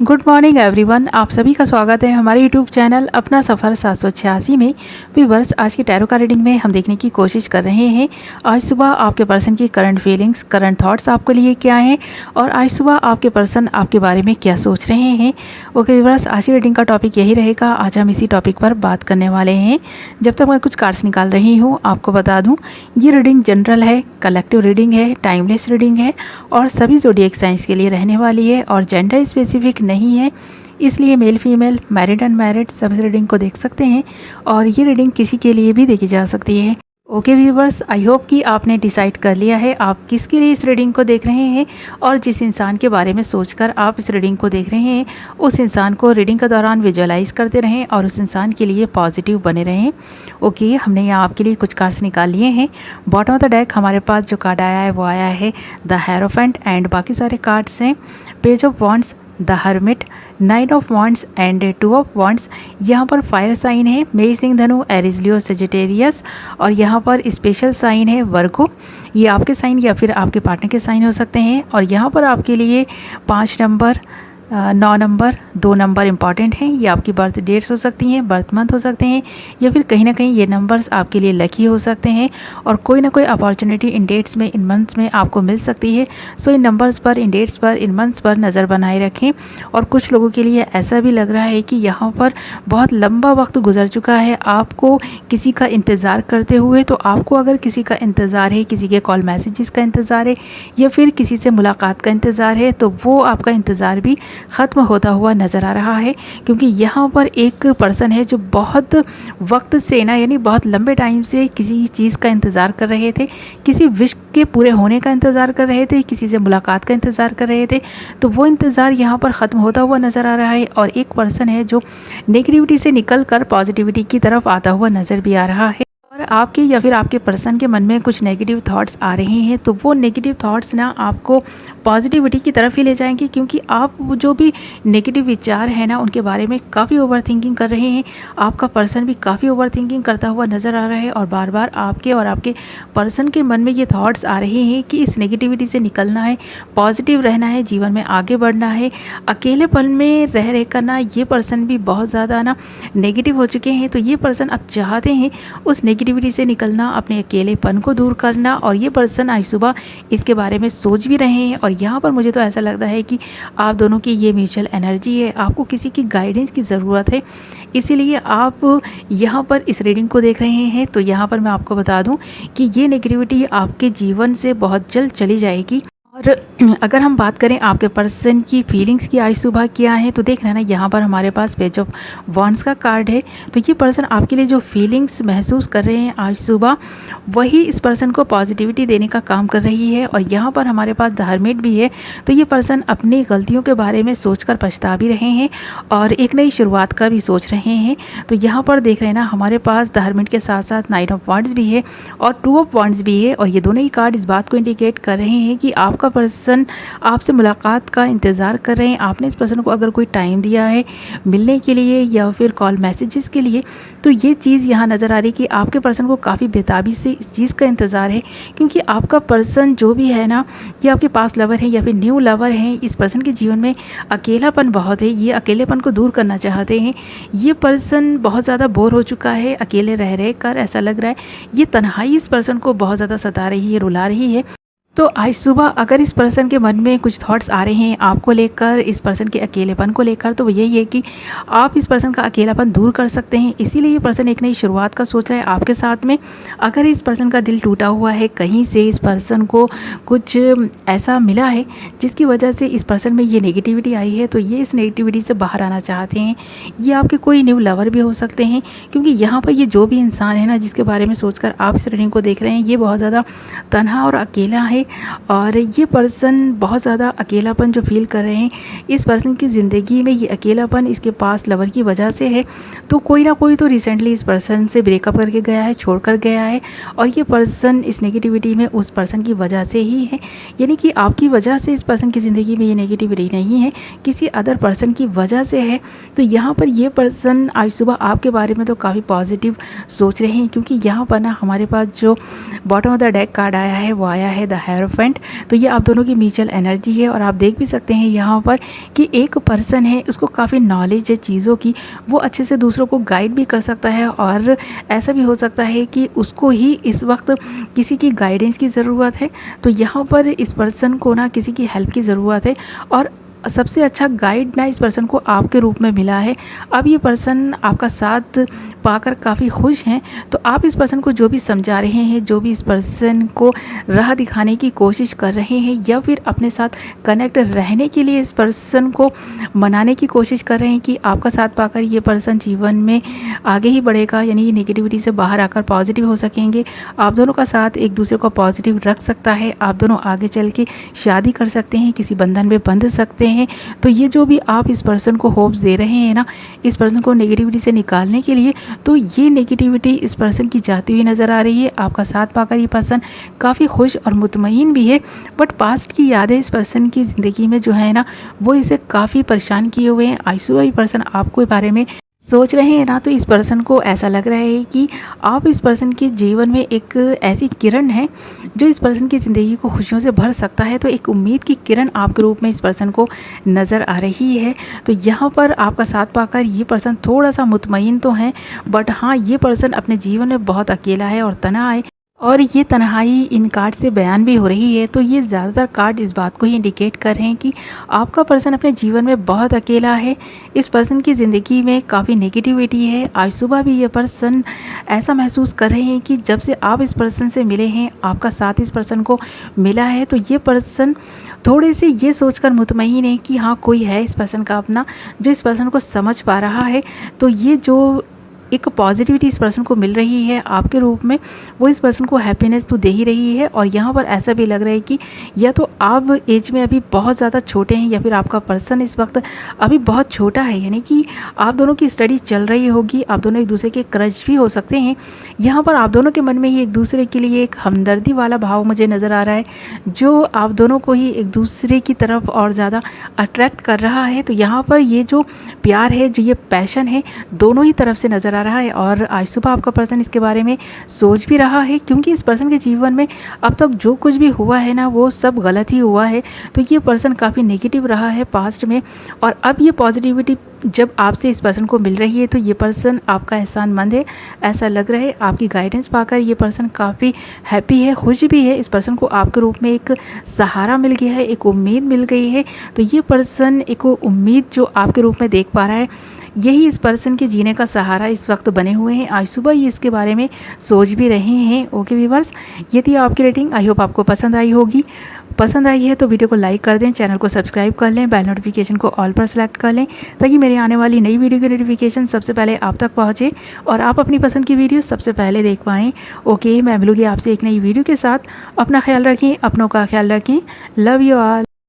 Good morning everyone, आप सभी का स्वागत है हमारे यूट्यूब चैनल अपना सफ़र 786 में। व्यूअर्स, आज की टैरो कार्ड रीडिंग में हम देखने की कोशिश कर रहे हैं आज सुबह आपके पर्सन की करंट फीलिंग्स, करंट थॉट्स आपके लिए क्या हैं और आज सुबह आपके पर्सन आपके बारे में क्या सोच रहे हैं। ओके व्यूअर्स, आज की रीडिंग का टॉपिक यही रहेगा। आज हम इसी टॉपिक पर बात करने वाले हैं। जब तक मैं कुछ कार्ड्स निकाल रही हूँ आपको बता दूँ, ये रीडिंग जनरल है, कलेक्टिव रीडिंग है, टाइमलेस रीडिंग है और सभी ज़ोडिएक साइंस के लिए रहने वाली है और जेंडर स्पेसिफिक नहीं है। इसलिए मेल फीमेल, मैरिड अनमैरिड सभी रीडिंग को देख सकते हैं और ये रीडिंग किसी के लिए भी देखी जा सकती है। ओके व्यूवर्स, आई होप कि आपने डिसाइड कर लिया है आप किसके लिए इस रीडिंग को देख रहे हैं और जिस इंसान के बारे में सोचकर आप इस रीडिंग को देख रहे हैं उस इंसान को रीडिंग के दौरान विजुअलाइज करते रहें और उस इंसान के लिए पॉजिटिव बने रहें। ओके, हमने यहाँ आपके लिए कुछ कार्ड्स निकाल लिए हैं। बॉटम ऑफ द डेक हमारे पास जो कार्ड आया है वो आया है द हेरोफेंट एंड बाकी सारे कार्ड्स हैं page of wands, the hermit, 9 of wands and 2 of wands. यहाँ पर फायर साइन है मेष, सिंह, धनु, एरीज, लियो, सजिटेरियस और यहाँ पर स्पेशल साइन है वर्गो। ये आपके साइन या फिर आपके पार्टनर के साइन हो सकते हैं और यहाँ पर आपके लिए 5 नंबर, 9 नंबर, 2 नंबर इंपॉर्टेंट हैं। ये आपकी बर्थ डेट्स हो सकती हैं, बर्थ मंथ हो सकते हैं या फिर कहीं ना कहीं ये नंबर्स आपके लिए लकी हो सकते हैं और कोई ना कोई अपॉर्चुनिटी इन डेट्स में, इन मंथ्स में आपको मिल सकती है। सो इन नंबर्स पर, इन डेट्स पर, इन मंथ्स पर नज़र बनाए रखें। और कुछ लोगों के लिए ऐसा भी लग रहा है कि यहाँ पर बहुत लंबा वक्त गुजर चुका है आपको किसी का इंतज़ार करते हुए। तो आपको अगर किसी का इंतज़ार है, किसी के कॉल मैसेजेस का इंतज़ार है या फिर किसी से मुलाकात का इंतज़ार है, तो वो आपका इंतज़ार भी ख़त्म होता हुआ नज़र आ रहा है। क्योंकि यहाँ पर एक पर्सन है जो बहुत वक्त से ना, यानी बहुत लंबे टाइम से किसी चीज़ का इंतज़ार कर रहे थे, किसी विश के पूरे होने का इंतज़ार कर रहे थे, किसी से मुलाकात का इंतज़ार कर रहे थे। तो वो इंतज़ार यहाँ पर ख़त्म होता हुआ नज़र आ रहा है और एक पर्सन है जो नेगेटिविटी से निकल कर पॉजिटिविटी की तरफ आता हुआ नज़र भी आ रहा है। और आपके या फिर आपके पर्सन के मन में कुछ नेगेटिव थॉट्स आ रहे हैं तो वो नेगेटिव थॉट्स ना आपको पॉजिटिविटी की तरफ ही ले जाएंगे, क्योंकि आप जो भी नेगेटिव विचार है ना उनके बारे में काफ़ी ओवर थिंकिंग कर रहे हैं। आपका पर्सन भी काफ़ी ओवर थिंकिंग करता हुआ नज़र आ रहा है और बार बार आपके और आपके पर्सन के मन में ये थॉट्स आ रहे हैं कि इस नेगेटिविटी से निकलना है, पॉजिटिव रहना है, जीवन में आगे बढ़ना है। अकेलेपन में रह रहकर ना ये पर्सन भी बहुत ज़्यादा ना नेगेटिव हो चुके हैं। तो ये पर्सन अब चाहते हैं उस नेगेटिविटी से निकलना, अपने अकेलेपन को दूर करना और ये पर्सन आज सुबह इसके बारे में सोच भी रहे हैं। और यहाँ पर मुझे तो ऐसा लगता है कि आप दोनों की ये म्यूचुअल एनर्जी है, आपको किसी की गाइडेंस की ज़रूरत है, इसीलिए आप यहाँ पर इस रीडिंग को देख रहे हैं। तो यहाँ पर मैं आपको बता दूँ कि ये नेगेटिविटी आपके जीवन से बहुत जल्द चली जाएगी। और अगर हम बात करें आपके पर्सन की फीलिंग्स की आज सुबह क्या है, तो देख रहे हैं ना यहाँ पर हमारे पास पेज ऑफ वॉन्ड्स का कार्ड है। तो ये पर्सन आपके लिए जो फीलिंग्स महसूस कर रहे हैं आज सुबह, वही इस पर्सन को पॉजिटिविटी देने का काम कर रही है। और यहाँ पर हमारे पास द हर्मिट भी है। तो ये पर्सन अपनी गलतियों के बारे में सोचकर पछता भी रहे हैं और एक नई शुरुआत का भी सोच रहे हैं। तो यहाँ पर देख रहे हैं ना हमारे पास द हर्मिट के साथ साथ 9 ऑफ वॉन्ड्स भी है और 2 ऑफ वॉन्ड्स भी है। और ये दोनों ही कार्ड इस बात को इंडिकेट कर रहे हैं कि आपका पर्सन आपसे मुलाकात का इंतज़ार कर रहे हैं। आपने इस पर्सन को अगर कोई टाइम दिया है मिलने के लिए या फिर कॉल मैसेजेस के लिए, तो ये चीज़ यहाँ नज़र आ रही है कि आपके पर्सन को काफ़ी बेताबी से इस चीज़ का इंतज़ार है। क्योंकि आपका पर्सन जो भी है ना, ये आपके पास लवर है या फिर न्यू लवर है, इस पर्सन के जीवन में अकेलापन बहुत है, ये अकेलेपन को दूर करना चाहते हैं। ये पर्सन बहुत ज़्यादा बोर हो चुका है अकेले रह रह कर, ऐसा लग रहा है ये तन्हाई इस पर्सन को बहुत ज़्यादा सता रही है, रुला रही है। तो आज सुबह अगर इस पर्सन के मन में कुछ थॉट्स आ रहे हैं आपको लेकर, इस पर्सन के अकेलेपन को लेकर, तो वो यही है कि आप इस पर्सन का अकेलापन दूर कर सकते हैं। इसीलिए ये पर्सन एक नई शुरुआत का सोच रहा है आपके साथ में। अगर इस पर्सन का दिल टूटा हुआ है, कहीं से इस पर्सन को कुछ ऐसा मिला है जिसकी वजह से इस पर्सन में ये नेगेटिविटी आई है, तो ये इस नेगेटिविटी से बाहर आना चाहते हैं। ये आपके कोई न्यू लवर भी हो सकते हैं, क्योंकि यहाँ पर ये जो भी इंसान है ना जिसके बारे में सोचकर आप इस रीडिंग को देख रहे हैं, ये बहुत ज़्यादा तन्हा और अकेला है। और ये पर्सन बहुत ज़्यादा अकेलापन जो फील कर रहे हैं, इस पर्सन की ज़िंदगी में ये अकेलापन इसके पास लवर की वजह से है। तो कोई ना कोई तो रिसेंटली इस पर्सन से ब्रेकअप करके गया है, छोड़ कर गया है और ये पर्सन इस नेगेटिविटी में उस पर्सन की वजह से ही है। यानी कि आपकी वजह से इस पर्सन की ज़िंदगी में ये नेगेटिविटी नहीं है, किसी अदर पर्सन की वजह से है। तो यहाँ पर ये पर्सन आज सुबह आपके बारे में तो काफ़ी पॉजिटिव सोच रहे हैं, क्योंकि यहाँ पर ना हमारे पास जो bottom of the deck card आया है वो आया है द हेरोफेंट। तो ये आप दोनों की म्यूचुअल एनर्जी है और आप देख भी सकते हैं यहाँ पर कि एक पर्सन है, उसको काफ़ी नॉलेज है चीज़ों की, वो अच्छे से दूसरों को गाइड भी कर सकता है और ऐसा भी हो सकता है कि उसको ही इस वक्त किसी की गाइडेंस की ज़रूरत है। तो यहाँ पर इस पर्सन को ना किसी की हेल्प की ज़रूरत है और सबसे अच्छा गाइड ना इस पर्सन को आपके रूप में मिला है। अब ये पर्सन आपका साथ पाकर काफ़ी खुश हैं। तो आप इस पर्सन को जो भी समझा रहे हैं, जो भी इस पर्सन को राह दिखाने की कोशिश कर रहे हैं या फिर अपने साथ कनेक्ट रहने के लिए इस पर्सन को मनाने की कोशिश कर रहे हैं कि आपका साथ पाकर ये पर्सन जीवन में आगे ही बढ़ेगा, यानी नेगेटिविटी से बाहर आकर पॉजिटिव हो सकेंगे। आप दोनों का साथ एक दूसरे को पॉजिटिव रख सकता है। आप दोनों आगे चल के शादी कर सकते हैं, किसी बंधन में बंध सकते हैं। तो ये जो भी आप इस पर्सन को होप्स दे रहे हैं ना, इस पर्सन को नेगेटिविटी से निकालने के लिए, तो ये नेगेटिविटी इस पर्सन की जाती हुई नज़र आ रही है। आपका साथ पाकर ये पर्सन काफ़ी खुश और मुतमईन भी है, बट पास्ट की यादें इस पर्सन की ज़िंदगी में जो है ना, वो इसे काफ़ी परेशान किए हुए हैं। आज सुबह ये पर्सन आपके बारे में सोच रहे हैं ना, तो इस पर्सन को ऐसा लग रहा है कि आप इस पर्सन के जीवन में एक ऐसी किरण है जो इस पर्सन की ज़िंदगी को खुशियों से भर सकता है। तो एक उम्मीद की किरण आपके रूप में इस पर्सन को नज़र आ रही है। तो यहाँ पर आपका साथ पाकर ये पर्सन थोड़ा सा मुतमईन तो है, बट हाँ, ये पर्सन अपने जीवन में बहुत अकेला है और तन्हा है और ये तन्हाई इन कार्ड से बयान भी हो रही है। तो ये ज़्यादातर कार्ड इस बात को ही इंडिकेट कर रहे हैं कि आपका पर्सन अपने जीवन में बहुत अकेला है। इस पर्सन की ज़िंदगी में काफ़ी नेगेटिविटी है। आज सुबह भी ये पर्सन ऐसा महसूस कर रहे हैं कि जब से आप इस पर्सन से मिले हैं, आपका साथ इस पर्सन को मिला है, तो ये पर्सन थोड़े से ये सोचकर मुतमईन है कि हाँ, कोई है इस पर्सन का अपना जो इस पर्सन को समझ पा रहा है। तो ये जो एक पॉजिटिविटी इस पर्सन को मिल रही है आपके रूप में, वो इस पर्सन को हैप्पीनेस तो दे ही रही है। और यहाँ पर ऐसा भी लग रहा है कि या तो आप एज में अभी बहुत ज़्यादा छोटे हैं या फिर आपका पर्सन इस वक्त अभी बहुत छोटा है, यानी कि आप दोनों की स्टडी चल रही होगी, आप दोनों एक दूसरे के क्रश भी हो सकते हैं। यहाँ पर आप दोनों के मन में ही एक दूसरे के लिए एक हमदर्दी वाला भाव मुझे नज़र आ रहा है, जो आप दोनों को ही एक दूसरे की तरफ और ज़्यादा अट्रैक्ट कर रहा है। तो यहाँ पर ये जो प्यार है, जो ये पैशन है, दोनों ही तरफ से नज़र रहा है। और आज सुबह आपका पर्सन इसके बारे में सोच भी रहा है, क्योंकि इस पर्सन के जीवन में अब तक जो कुछ भी हुआ है ना, वो सब गलत ही हुआ है। तो ये पर्सन काफ़ी नेगेटिव रहा है पास्ट में, और अब ये पॉजिटिविटी जब आपसे इस पर्सन को मिल रही है, तो ये पर्सन आपका एहसानमंद है, ऐसा लग रहा है। आपकी गाइडेंस पाकर ये पर्सन काफ़ी हैप्पी है, खुश भी है। इस पर्सन को आपके रूप में एक सहारा मिल गया है, एक उम्मीद मिल गई है। तो ये पर्सन एक उम्मीद जो आपके रूप में देख पा रहा है, यही इस पर्सन के जीने का सहारा इस वक्त बने हुए हैं। आज सुबह ये इसके बारे में सोच भी रहे हैं। ओके व्यूअर्स, ये थी आपकी रेटिंग। आई होप आपको पसंद आई होगी। पसंद आई है तो वीडियो को लाइक कर दें, चैनल को सब्सक्राइब कर लें, बेल नोटिफिकेशन को ऑल पर सेलेक्ट कर लें, ताकि मेरे आने वाली नई वीडियो की नोटिफिकेशन सबसे पहले आप तक पहुँचे और आप अपनी पसंद की वीडियो सबसे पहले देख पाएँ। ओके, मैं मिलूँगी आपसे एक नई वीडियो के साथ। अपना ख्याल रखें, अपनों का ख्याल रखें। Love you all.